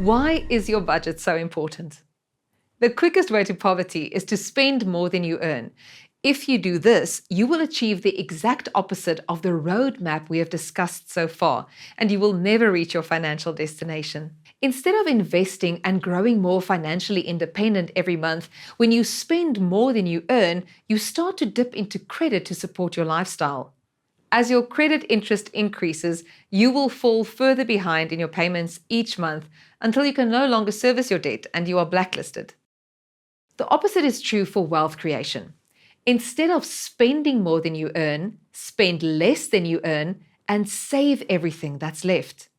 Why is your budget so important? The quickest way to poverty is to spend more than you earn. If you do this, you will achieve the exact opposite of the roadmap we have discussed so far, and you will never reach your financial destination. Instead of investing and growing more financially independent every month, when you spend more than you earn, you start to dip into credit to support your lifestyle. As your credit interest increases, you will fall further behind in your payments each month until you can no longer service your debt and you are blacklisted. The opposite is true for wealth creation. Instead of spending more than you earn, spend less than you earn and save everything that's left.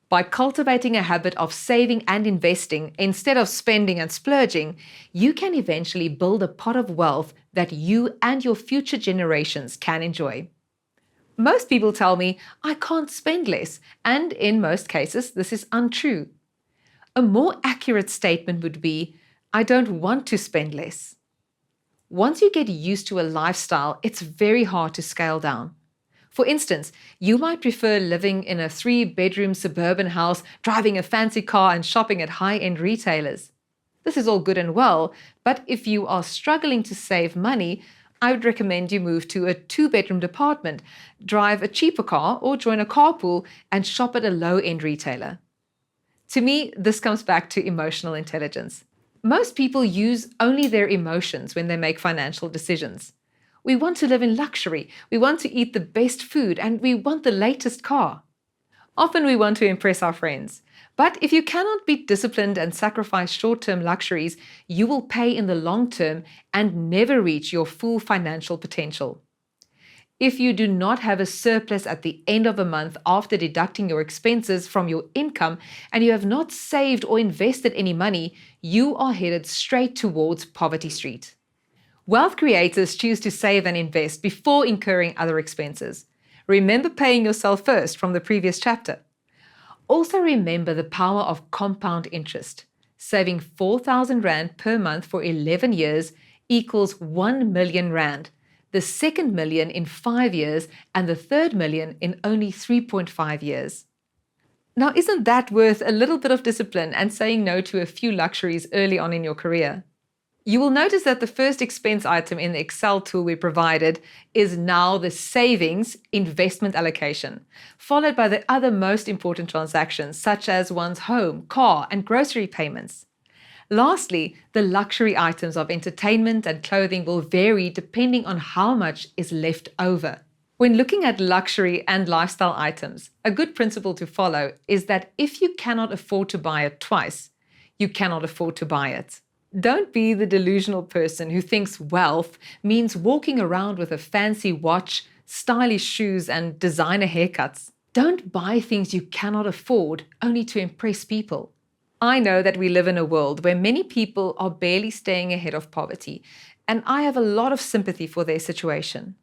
By cultivating a habit of saving and investing instead of spending and splurging, you can eventually build a pot of wealth that you and your future generations can enjoy. Most people tell me, I can't spend less, and in most cases, this is untrue. A more accurate statement would be, I don't want to spend less. Once you get used to a lifestyle, it's very hard to scale down. For instance, you might prefer living in a 3-bedroom suburban house, driving a fancy car, and shopping at high-end retailers. This is all good and well, but if you are struggling to save money, I would recommend you move to a 2-bedroom apartment, drive a cheaper car, or join a carpool and shop at a low-end retailer. To me, this comes back to emotional intelligence. Most people use only their emotions when they make financial decisions. We want to live in luxury, we want to eat the best food, and we want the latest car. Often we want to impress our friends. But if you cannot be disciplined and sacrifice short-term luxuries, you will pay in the long term and never reach your full financial potential. If you do not have a surplus at the end of a month after deducting your expenses from your income and you have not saved or invested any money, you are headed straight towards poverty street. Wealth creators choose to save and invest before incurring other expenses. Remember paying yourself first from the previous chapter. Also remember the power of compound interest. Saving 4,000 Rand per month for 11 years equals 1 million Rand, the second million in 5 years, and the third million in only 3.5 years. Now, isn't that worth a little bit of discipline and saying no to a few luxuries early on in your career? You will notice that the first expense item in the Excel tool we provided is now the savings investment allocation, followed by the other most important transactions, such as one's home, car, and grocery payments. Lastly, the luxury items of entertainment and clothing will vary depending on how much is left over. When looking at luxury and lifestyle items, a good principle to follow is that if you cannot afford to buy it twice, you cannot afford to buy it. Don't be the delusional person who thinks wealth means walking around with a fancy watch, stylish shoes, and designer haircuts. Don't buy things you cannot afford only to impress people. I know that we live in a world where many people are barely staying ahead of poverty, and I have a lot of sympathy for their situation.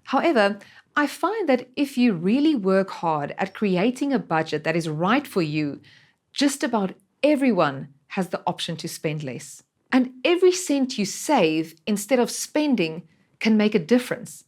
However, I find that if you really work hard at creating a budget that is right for you, just about everyone has the option to spend less. And every cent you save instead of spending can make a difference,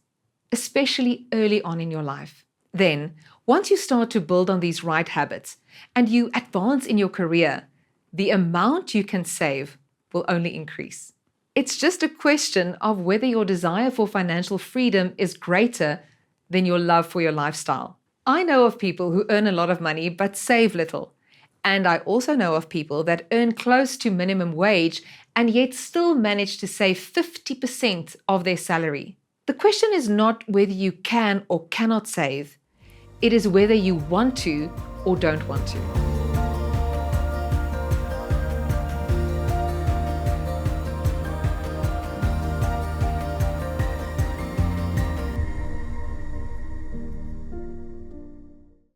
especially early on in your life. Then, once you start to build on these right habits and you advance in your career, the amount you can save will only increase. It's just a question of whether your desire for financial freedom is greater than your love for your lifestyle. I know of people who earn a lot of money but save little. And I also know of people that earn close to minimum wage and yet still manage to save 50% of their salary. The question is not whether you can or cannot save. It is whether you want to or don't want to.